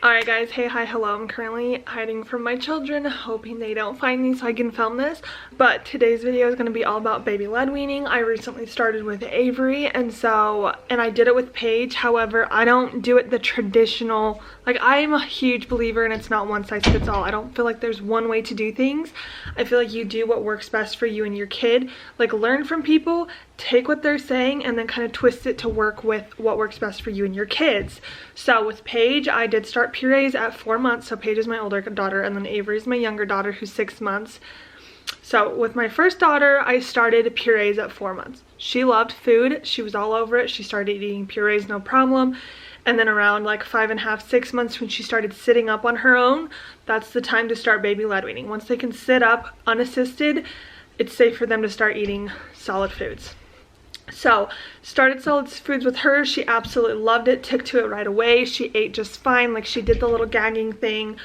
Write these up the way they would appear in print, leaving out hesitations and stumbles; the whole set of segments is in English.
Alright guys, hey, hi, hello. I'm currently hiding from my children, hoping they don't find me so I can film this. But today's video is going to be all about baby-led weaning. I recently started with Avery, and I did it with Paige. However, I don't do it the traditional, like, I'm a huge believer and it's not one size fits all. I don't feel like there's one way to do things. I feel like you do what works best for you and your kid. Like, learn from people, take what they're saying, and then kind of twist it to work with what works best for you and your kids. So with Paige, I did start purees at 4 months. So Paige is my older daughter, and then Avery is my younger daughter, who's 6 months. So with my first daughter, I started purees at 4 months. She loved food. She was all over it. She started eating purees, no problem. And then around like 5.5, 6 months, when she started sitting up on her own, that's the time to start baby-led weaning. Once they can sit up unassisted, it's safe for them to start eating solid foods. So started solid foods with her. She absolutely loved it, took to it right away. She ate just fine. Like, she did the little gagging thing,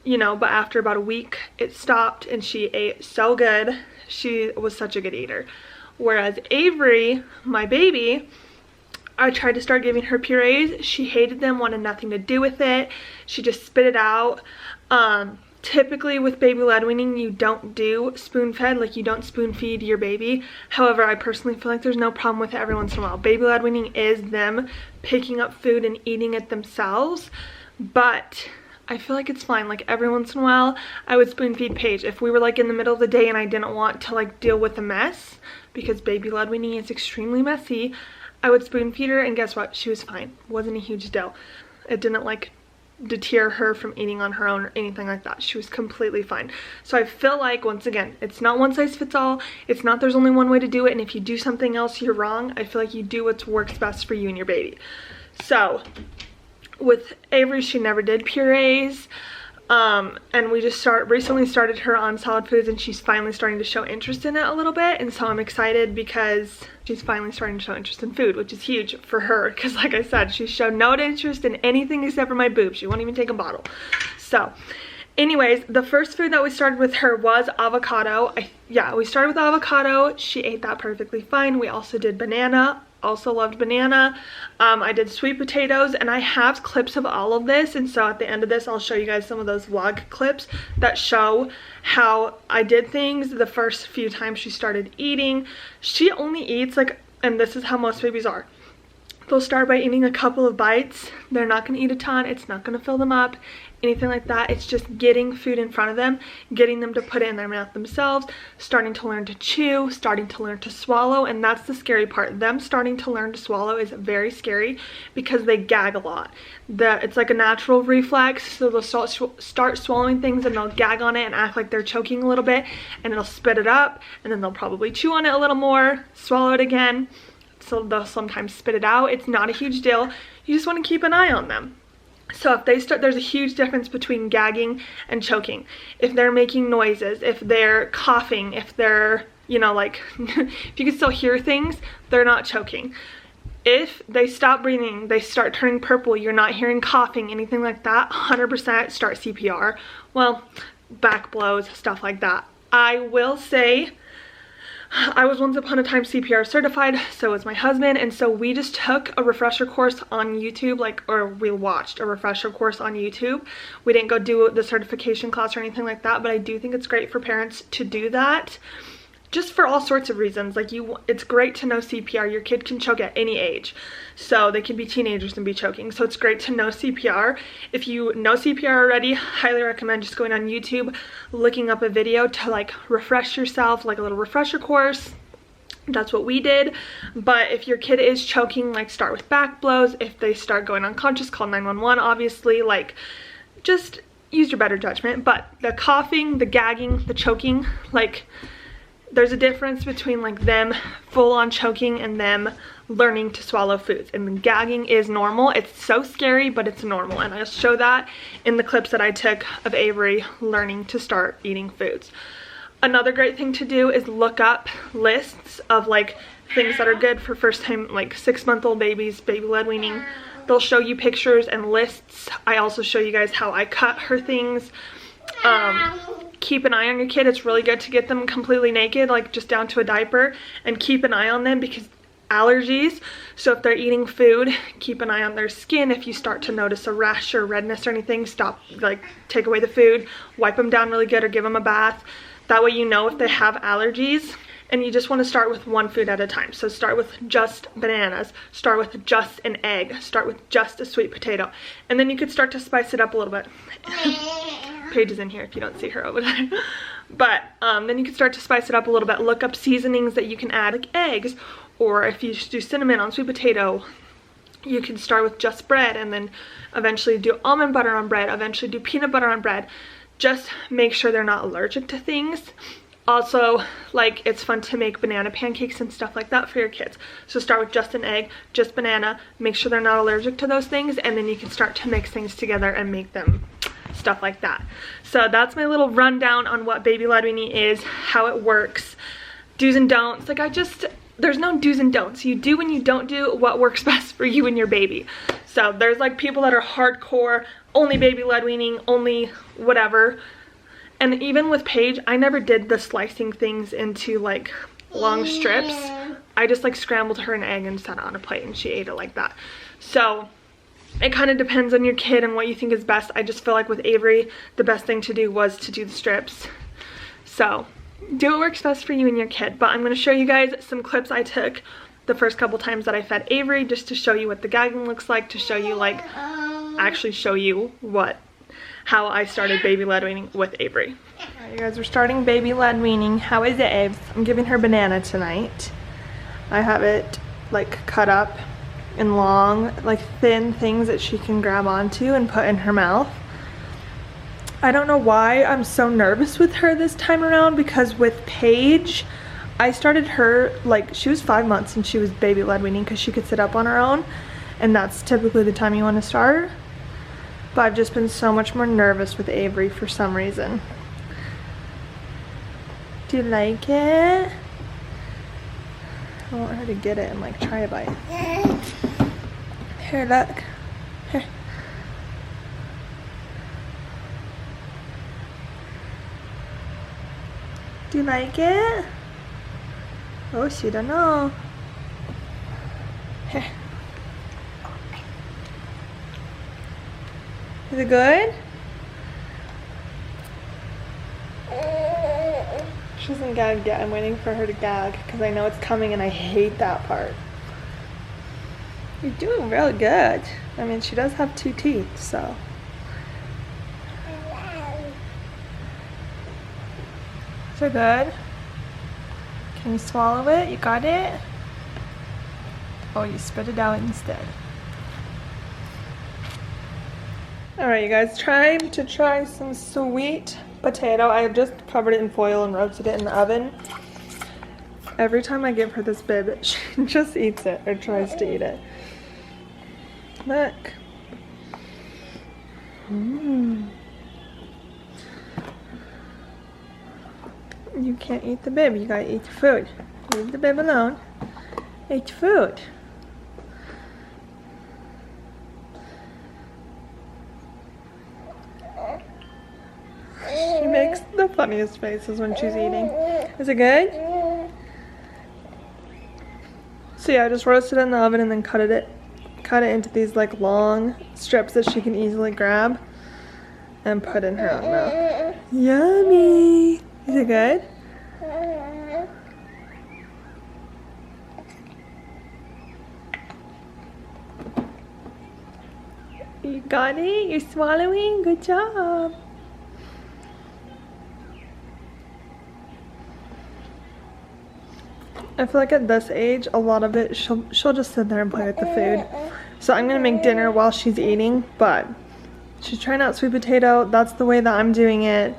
you know, but after about a week it stopped and she ate so good. She was such a good eater. Whereas Avery, my baby, I tried to start giving her purees. She hated them, wanted nothing to do with it. She just spit it out. Typically with baby-led weaning, you don't do spoon-fed, like you don't spoon-feed your baby. However, I personally feel like there's no problem with it every once in a while. Baby-led weaning is them picking up food and eating it themselves, but I feel like it's fine. Like, every once in a while, I would spoon-feed Paige. If we were like in the middle of the day and I didn't want to like deal with the mess, because baby-led weaning is extremely messy, I would spoon-feed her, and guess what? She was fine. Wasn't a huge deal. It didn't like deter her from eating on her own or anything like that. She was completely fine. So I feel like, once again, it's not one size fits all. It's not there's only one way to do it, and if you do something else, you're wrong. I feel like you do what works best for you and your baby. So with Avery, she never did purees. And we just recently started her on solid foods, and she's finally starting to show interest in it a little bit. And so I'm excited because she's finally starting to show interest in food, which is huge for her, because like I said, she showed no interest in anything except for my boobs. She won't even take a bottle. So anyways, the first food that we started with her was avocado. We started with avocado. She ate that perfectly fine. We also did banana. Also loved banana. I did sweet potatoes, and I have clips of all of this, and so at the end of this I'll show you guys some of those vlog clips that show how I did things the first few times she started eating. She only eats like, and this is how most babies are, they'll start by eating a couple of bites. They're not going to eat a ton. It's not going to fill them up, anything like that. It's just getting food in front of them, getting them to put it in their mouth themselves, starting to learn to chew, starting to learn to swallow. And that's the scary part. Them starting to learn to swallow is very scary because they gag a lot. It's like a natural reflex, so they'll start swallowing things and they'll gag on it and act like they're choking a little bit, and it'll spit it up, and then they'll probably chew on it a little more, swallow it again. So they'll sometimes spit it out. It's not a huge deal. You just want to keep an eye on them. So if they start, there's a huge difference between gagging and choking. If they're making noises, if they're coughing, if they're, you know, like, if you can still hear things, they're not choking. If they stop breathing, they start turning purple, you're not hearing coughing, anything like that, 100% start CPR. Well, back blows, stuff like that. I will say, I was once upon a time CPR certified, so was my husband, and so we just took a refresher course on YouTube, or we watched a refresher course on YouTube. We didn't go do the certification class or anything like that, but I do think it's great for parents to do that, just for all sorts of reasons. Like, it's great to know CPR. Your kid can choke at any age, so they can be teenagers and be choking, so it's great to know CPR. If you know CPR already, highly recommend just going on YouTube, looking up a video to like refresh yourself, like a little refresher course. That's what we did. But if your kid is choking, like, start with back blows. If they start going unconscious, call 911, obviously. Like, just use your better judgment. But the coughing, the gagging, the choking, like, there's a difference between like them full on choking and them learning to swallow foods. And the gagging is normal. It's so scary, but it's normal. And I'll show that in the clips that I took of Avery learning to start eating foods. Another great thing to do is look up lists of like things that are good for first time, like 6-month-old babies, baby-led weaning. They'll show you pictures and lists. I also show you guys how I cut her things. Keep an eye on your kid. It's really good to get them completely naked, like just down to a diaper, and keep an eye on them, because allergies. So if they're eating food, keep an eye on their skin. If you start to notice a rash or redness or anything, stop, like take away the food, wipe them down really good or give them a bath. That way you know if they have allergies. And you just want to start with one food at a time. So start with just bananas, start with just an egg, start with just a sweet potato. And then you could start to spice it up a little bit. Paige is in here if you don't see her over there. But then you can start to spice it up a little bit. Look up seasonings that you can add, like eggs, or if you do cinnamon on sweet potato, you can start with just bread and then eventually do almond butter on bread, eventually do peanut butter on bread. Just make sure they're not allergic to things. Also, like, it's fun to make banana pancakes and stuff like that for your kids. So start with just an egg, just banana, make sure they're not allergic to those things, and then you can start to mix things together and make them stuff like that. So that's my little rundown on what baby-led weaning is, how it works, do's and don'ts. Like, there's no do's and don'ts. You do and you don't do what works best for you and your baby. So there's like people that are hardcore, only baby-led weaning, only whatever. And even with Paige, I never did the slicing things into like long strips. I just like scrambled her an egg and set it on a plate and she ate it like that. So it kind of depends on your kid and what you think is best. I just feel like with Avery, the best thing to do was to do the strips. So do what works best for you and your kid. But I'm going to show you guys some clips I took the first couple times that I fed Avery, just to show you what the gagging looks like, to show you like, actually show you how I started baby-led weaning with Avery. Alright, you guys, we're starting baby-led weaning. How is it, Aves? I'm giving her banana tonight. I have it like cut up in long, like thin things that she can grab onto and put in her mouth. I don't know why I'm so nervous with her this time around, because with Paige, I started her, like, she was 5 months and she was baby-led weaning because she could sit up on her own, and that's typically the time you want to start. But I've just been so much more nervous with Avery for some reason. Do you like it? I want her to get it and like try a bite. Here, look. Here. Do you like it? Oh, she don't know. Here. Is it good? She hasn't gagged yet. I'm waiting for her to gag because I know it's coming and I hate that part. You're doing really good. I mean, she does have 2 teeth, so. Is it good? Can you swallow it? You got it? Oh, you spit it out instead. Alright, you guys, time to try some sweet potato. I have just covered it in foil and roasted it in the oven. Every time I give her this bib, she just eats it or tries to eat it. Look. You can't eat the bib, you gotta eat the food. Leave the bib alone. Eat food. She makes the funniest faces when she's eating. Is it good? So yeah, I just roasted it in the oven and then cut it into these like long strips that she can easily grab and put in her own mouth. Yummy! Is it good? You got it? You're swallowing? Good job! I feel like at this age, a lot of it, she'll just sit there and play with the food. So I'm gonna make dinner while she's eating, but she's trying out sweet potato. That's the way that I'm doing it.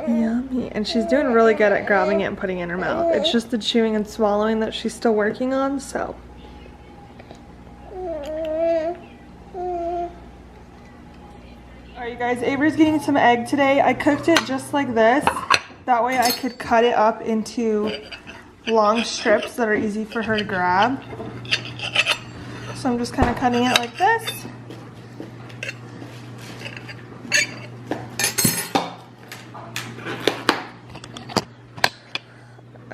Yummy. And she's doing really good at grabbing it and putting it in her mouth. It's just the chewing and swallowing that she's still working on, so. Alright, you guys, Avery's getting some egg today. I cooked it just like this. That way I could cut it up into long strips that are easy for her to grab. So I'm just kind of cutting it like this.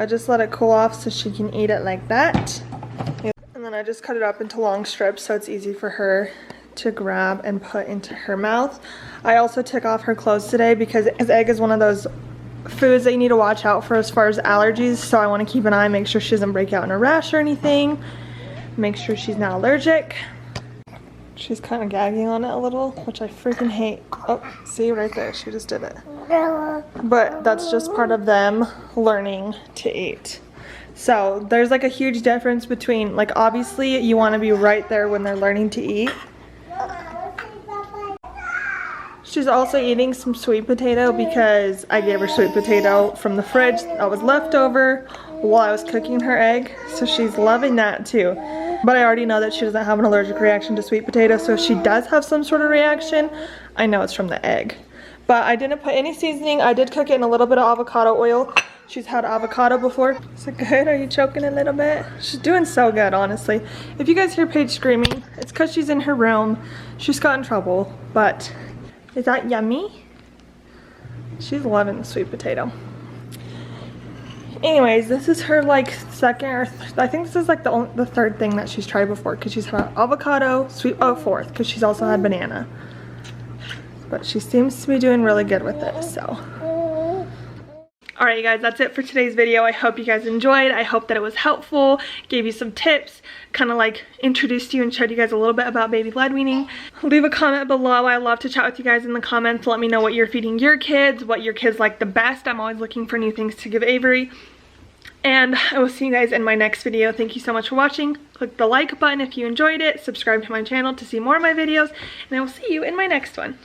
I just let it cool off so she can eat it like that. And then I just cut it up into long strips so it's easy for her to grab and put into her mouth. I also took off her clothes today because egg is one of those foods that you need to watch out for as far as allergies, so I want to keep an eye, make sure she doesn't break out in a rash or anything, make sure she's not allergic. She's kind of gagging on it a little, which I freaking hate. Oh, see right there, she just did it. But that's just part of them learning to eat. So there's like a huge difference between, like, obviously you want to be right there when they're learning to eat. She's also eating some sweet potato because I gave her sweet potato from the fridge that was left over while I was cooking her egg. So she's loving that too. But I already know that she doesn't have an allergic reaction to sweet potato, so if she does have some sort of reaction, I know it's from the egg. But I didn't put any seasoning. I did cook it in a little bit of avocado oil. She's had avocado before. Is it good? Are you choking a little bit? She's doing so good, honestly. If you guys hear Paige screaming, it's because she's in her room. She's got in trouble, but is that yummy? She's loving the sweet potato. Anyways, this is her like second or I think this is like the third thing that she's tried before, because she's had avocado, fourth, because she's also had banana. But she seems to be doing really good with it, so. Alright you guys, that's it for today's video. I hope you guys enjoyed. I hope that it was helpful, gave you some tips, kind of like introduced you and showed you guys a little bit about baby-led weaning. Leave a comment below. I love to chat with you guys in the comments. Let me know what you're feeding your kids, what your kids like the best. I'm always looking for new things to give Avery. And I will see you guys in my next video. Thank you so much for watching. Click the like button if you enjoyed it. Subscribe to my channel to see more of my videos. And I will see you in my next one.